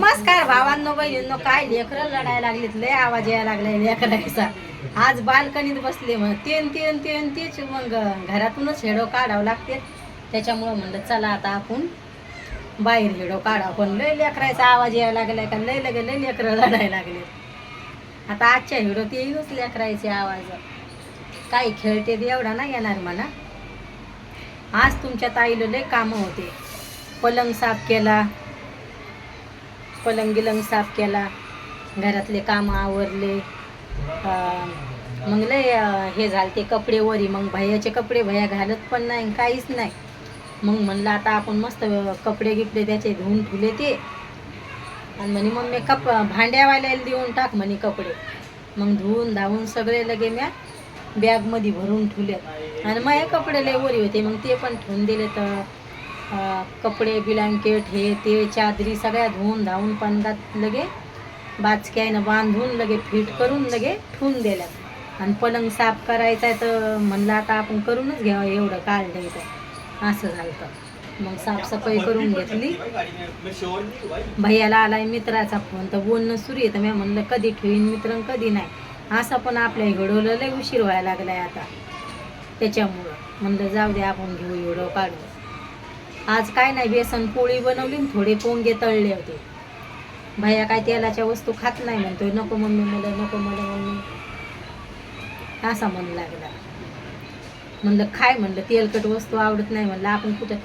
नमस्कार भावांनो बहिणींनो. काय लेकरं लढायला लागलीत, लय आवाज यायला लागलाय लेकरायचा. आज बाल्कनीत बसले मग तेच मग घरातूनच हेडो काढावं लागते. त्याच्यामुळं म्हणलं चला आता आपण बाहेर हेडो काढा. पण लय लेकरायचा आवाज यायला लागलाय का लय लेकरं लढायला लागले. आता आजच्या हेडो ते येईनच लेकरायचे आवाज. काही खेळते एवढा नाही येणार म्हणा. आज तुमच्या ताईला लय कामं होते. पलंग साफ केला, पलंग गिलंग साफ केला, घरातले काम आवरले. मग लय हे झाले ते कपडे वरी. मग भैयाचे कपडे भैया घालत पण नाही, काहीच नाही. मग म्हणलं आता आपण मस्त कपडे गिपडे त्याचे धुवून ठेवले ते. आणि म्हणे मग मी भांड्यावाल्याला देऊन टाक म्हणे कपडे. मग धुवून धावून सगळे लगे म्या बॅगमध्ये भरून ठेवले. आणि मग हे कपडे लय वरी होते, मग ते पण ठेवून दिले. तर कपडे ब्लँकेट हे ते चादरी सगळ्या धुवून धावून पंगात लगे बाचक्यानं बांधून लगे फिट करून लगे ठेवून दिल्यात. आणि पलंग साफ करायचा आहे तर म्हणलं आता आपण करूनच घ्यावं, एवढं काढलं तर असं झालं. मग साफसफाई करून घेतली. भैयाला आलाय मित्राचा फोन, तर बोलणं सुरू येतं. मी म्हणलं कधी ठेवीन मित्र कधी नाही. असं पण आपल्या घडवलं लय उशीर व्हायला लागलाय आता. त्याच्यामुळं म्हणलं जाऊ दे आपण घेऊ एवढं काढू. आज काय नाही, बेसन पोळी बनवली, थोडे पोंगे तळले होते. भैया काय तेलाच्या वस्तू खात नाही म्हणतोय. नको मम्मी मला, नको मला मम्मी असा मन लागला. म्हणलं खाय, म्हणलं तेलकट वस्तू आवडत नाही. म्हणलं आपण कुठं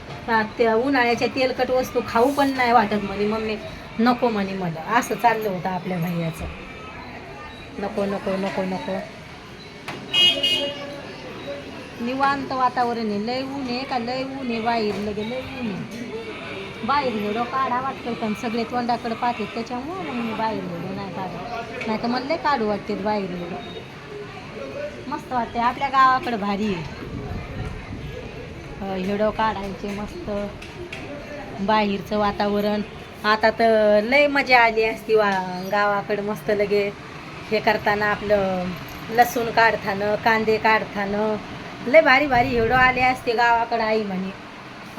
त्या उन्हाळ्याच्या तेलकट वस्तू खाऊ पण नाही वाटत म्हणे मम्मी. नको म्हणे मला. असं चाललं होतं आपल्या भैयाचं. नको नको नको नको. निवांत वातावरण आहे. लय ऊन आहे का लय ऊन आहे बाहेर, लगे लय ऊन आहे बाहेर. हेडो काढा वाटतं पण सगळे तोंडाकडे पाहतात, त्याच्यामुळं मग मी बाहेर हेडो नाही काढत. नाही तर मला लय काढू वाटते बाहेर हेडो. मस्त वाटते. आपल्या गावाकडं भारी आहे हेडो काढायचे मस्त. बाहेरचं वातावरण आता तर लय मजा आली असती गावाकडं. मस्त लगे हे करताना आपलं लसूण काढताना, कांदे काढताना लय भारी भारी हेडो आले असते गावाकडं. आई म्हणे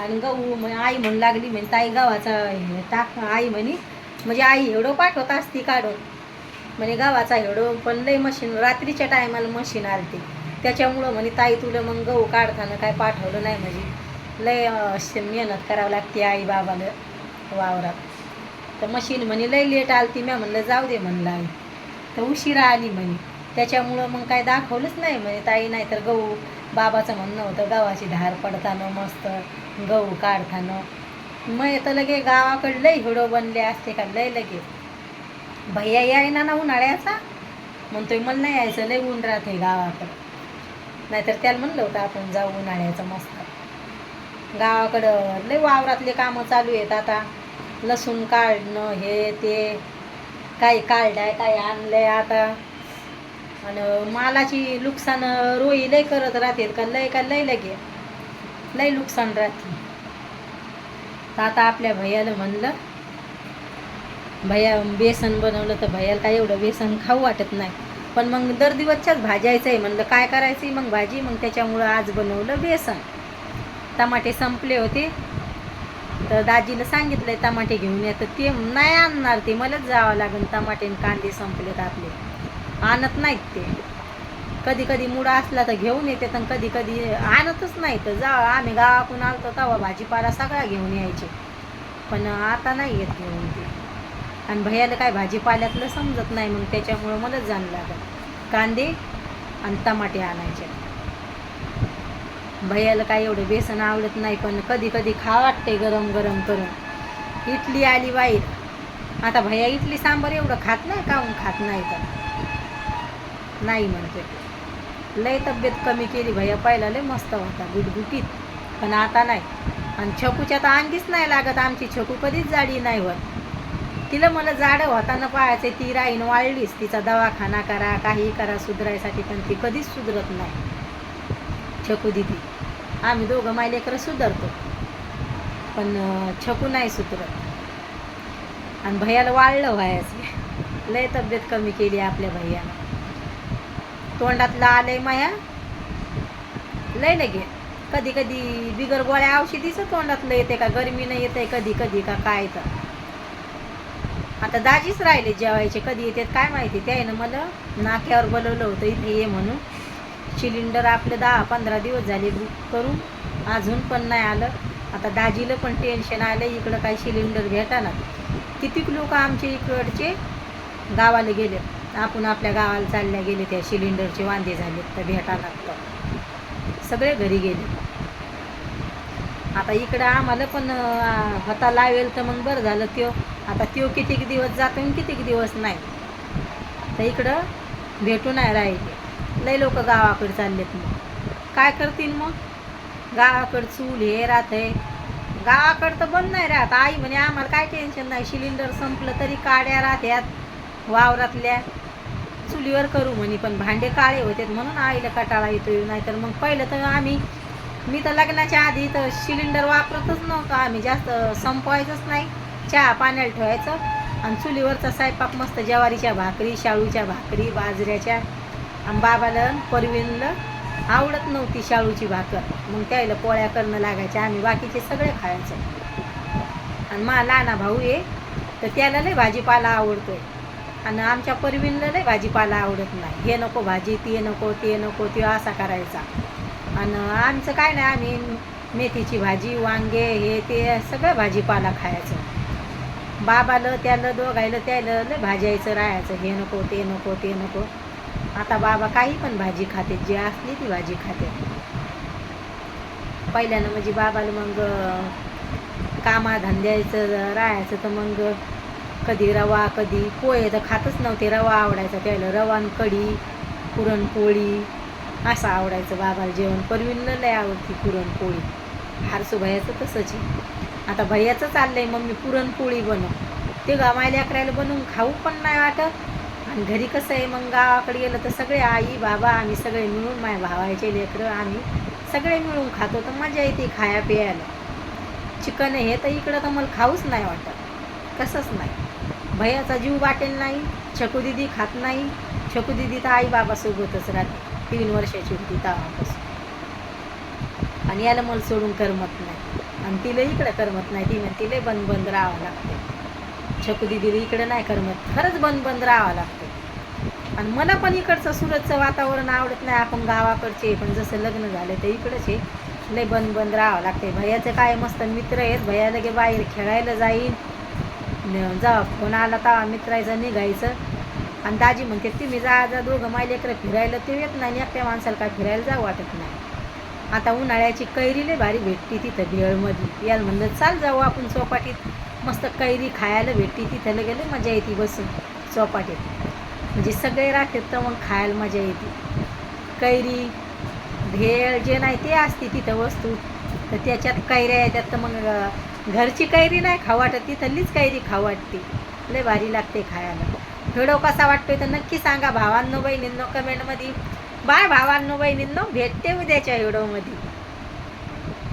आणि गहू आई म्हणू लागली म्हणे ताई गव्हाचा हे टाक. आई म्हणे म्हणजे आई हेडो पाठवत असती काढून म्हणे गव्हाचा हेडो. पण लय मशीन रात्रीच्या टायमाला मशीन आलते, त्याच्यामुळं म्हणे ताई तुला मग गहू काढताना काय पाठवलं नाही. म्हणजे लय मेहनत करावं लागते आई बाबाला वावरात. तर मशीन म्हणे लय लेट आलती. मी म्हणलं जाऊ दे म्हणलं आई, तर उशिरा आली म्हणे. त्याच्यामुळं मग काय दाखवलंच नाही म्हणे ताई. नाही तर गहू बाबाचं म्हणणं होतं गव्हाची धार पडताना मस्त गहू काढताना. मग येतं लगे गावाकडं लय हेडो बनले असते का लय लगे. भैया यायना ना उन्हाळ्याचा म्हणतोय मला नाही यायचं, लय ऊन राहते गावाकडं. नाहीतर त्याला म्हणलं होतं आपण जाऊ उन्हाळ्याचं मस्त. गावाकडं लय वावरातले कामं चालू आहेत आता. लसूण काढणं हे ते काही काढलंय काही आणलंय आता. आणि मालाची नुकसान रोई लय करत राहते का लय लगे लय नुकसान राहते. तर आता आपल्या भैयाला म्हणलं, भैया बेसन बनवलं तर भैयाला काय एवढं बेसन खाऊ वाटत नाही. पण मग दर दिवसच्याच भाजायचं आहे म्हणलं काय करायचं मग भाजी. मग त्याच्यामुळं आज बनवलं बेसन. टमाटे संपले होते तर दाजीला सांगितलंय टमाटे घेऊन येतं. ते नाही आणणार, ते मलाच जावं लागेल. टमाटे आणि कांदे संपलेत आपले, आणत नाहीत ते. कधी कधी मुडा असला तर घेऊन येते, तर कधी कधी आणतच नाही. तर आम्ही गावाकडून आलतो तेव्हा भाजीपाला सगळा घेऊन यायचे, पण आता नाही येत घेऊन ते. आणि भैयाला काय भाजीपाल्यातलं समजत नाही, मग त्याच्यामुळं मलाच जाणं लागेल. कांदे आणि टमाटे आणायचे. भैयाला काय एवढं बेसन आवडत नाही, पण कधी कधी खा वाटते गरम गरम करून. इडली आली बाहेर. आता भैया इडली सांबार एवढं खात नाही, काहून खात नाही तर नाही म्हणते. लय तब्येत कमी केली भैया. पहिला लय मस्त होता गुटगुटीत, पण आता नाही. आणि छकूच्या तर अंगीच नाही लागत. आमची छकू कधीच जाडी नाही होत. तिला मला जाडं होताना पाहायचे. ती राहीन वाढलीच, तिचा दवाखाना करा काही करा सुधारायसाठी, पण ती कधीच सुधरत नाही छकू दिदी. आम्ही दोघं मायलेकरं सुधारतो, पण छकू नाही सुधरत. आणि भैयाला वाढलं व्हायचं. लय तब्येत कमी केली आपल्या भैयानं. तोंडातलं आलंय माया लय लगे. कधी कधी बिगर गोळ्या औषधीचं तोंडातलं येते का गरमीनं येते कधी कधी का काय. तर आता दाजीच राहिले जेवायचे, कधी येतात काय माहिती. त्यानं मला नाक्यावर बोलवलं होतं इथे ये म्हणून. सिलेंडर आपलं 10-15 दिवस झाले बुक करून, अजून पण नाही आलं. आता दाजीला पण टेन्शन आलं, इकडं काही सिलेंडर भेटाना. कितीक लोक आमच्या इकडचे गावाला गेले, आपण आपल्या गावाला चालल्या गेले, त्या सिलेंडरचे वांदे झाले तर भेटायला लागतं, सगळे घरी गेले. आता इकडं आम्हाला पण होता लावेल तर मग बरं झालं. आता कितीक दिवस जातो आणि कितीक दिवस नाही, तर इकडं भेटू नाही राहिले. लय लोक गावाकडे चाललेत. मग काय करतील? मग गावाकडं चूल हे राहतंय, गावाकडं तर बंद नाही राहत. आई म्हणे आम्हाला काय टेन्शन नाही, सिलेंडर संपलं तरी काड्या राहत्यात वावरातल्या, चुलीवर करू म्हणे. पण भांडे काळे होते म्हणून आईला कटाळा येतोय. नाहीतर मग पहिलं तर मी तर लग्नाच्या आधी तर सिलेंडर वापरतच नव्हतं आम्ही, जास्त संपवायचंच नाही. चहा पाण्याला ठेवायचं आणि चुलीवरचा स्वयंपाक मस्त, ज्वारीच्या भाकरी, शाळूच्या भाकरी, बाजऱ्याच्या. आणि बाबाला परवीनला आवडत नव्हती शाळूची भाकर, मग त्याला पोळ्या करणं लागायच्या. आम्ही बाकीचे सगळे खायचं. आणि लहाना भाऊ आहे तर त्याला लय भाजीपाला आवडतोय, आणि आमच्या परवीनला लय भाजीपाला आवडत नाही. हे नको भाजी, ते नको, ते नको, ते असा करायचा. आणि आमचं काय नाही, आम्ही मेथीची भाजी, वांगे, हे ते सगळं भाजीपाला खायचं. बाबाला त्याला दोघायला त्याला लय भाजायचं राहायचं, हे नको, ते नको, ते नको. आता बाबा काही पण भाजी खाते, जी असली ती भाजी खाते. पहिल्यानं म्हणजे बाबाला मग कामाधंद्याचं राहायचं, तर मग कधी रवा, कधी पोहे तर खातच नव्हते. रवा आवडायचा त्याला, रवा आणि कढी, पुरणपोळी असं आवडायचं बाबाला जेवण. परवीनला लय आवडती पुरणपोळी. हारसू भैयाचं तसंच आहे. आता भैयाचं चाललंय मम्मी पुरणपोळी बनव, ते गावायला अकरायला बनवून खाऊ पण नाही वाटत. आणि घरी कसं आहे, मग गावाकडे गेलं तर सगळे आई बाबा आम्ही सगळे मिळून, माझ्या भावाचे लेकरं आम्ही सगळे मिळून खातो, तर मजा येते खाया प्यायला. चिकन हे तर इकडं तर मला खाऊच नाही वाटत, कसंच नाही. भैयाचा जीव वाटेल नाही, छकू दिदी खात नाही. छकू दिदी तर आई बाबासोबतच राहते, 3 वर्षाची होती तेव्हापासून. आणि याला मला सोडून करमत नाही, आणि तिला इकडं करमत नाही. ती म्हणते तिला बंद राहावं लागते. छकू दिदीला इकडं नाही करमत, खरंच बंद राहावं लागतं. आणि मला पण इकडचं सुरतचं वातावरण आवडत नाही. आपण गावाकडचे, पण जसं लग्न झालं तर इकडंच आहे, लय बंद राहावं लागते. भैयाचं काय मस्त मित्र आहेत, भैया लगे बाहेर खेळायला जाईल, जा फोन आला तेव्हा मित्रायचं निघायचं. आणि दाजी म्हणते तुम्ही जा दोघं माय लेकरं फिरायला, ते येत नाही. एकट्या माणसाला काय फिरायला जावं वाटत नाही. आता उन्हाळ्याची कैरी लय भारी भेटते तिथं भेळमध्ये. याला म्हणलं चाल जाऊ आपण चौपाटीत, मस्त कैरी खायला भेटते तिथं. गेले मजा येते बसून चौपाटीत, म्हणजे सगळे राहतात तर मग खायला मजा येते. कैरी भेळ जे नाही ते असते तिथं वस्तू, तर त्याच्यात कैऱ्या येतात. तर मग घरची कैरी नाही खाऊ वाटत, तिथलीच कैरी खाऊ वाटते. लय भारी लागते खायला. व्हिडिओ कसा वाटतोय तर नक्की सांगा भावांनो बहिणींनो कमेंटमध्ये. बाय भावांनो बहिणींनो, भेटते उद्याच्या व्हिडिओमध्ये.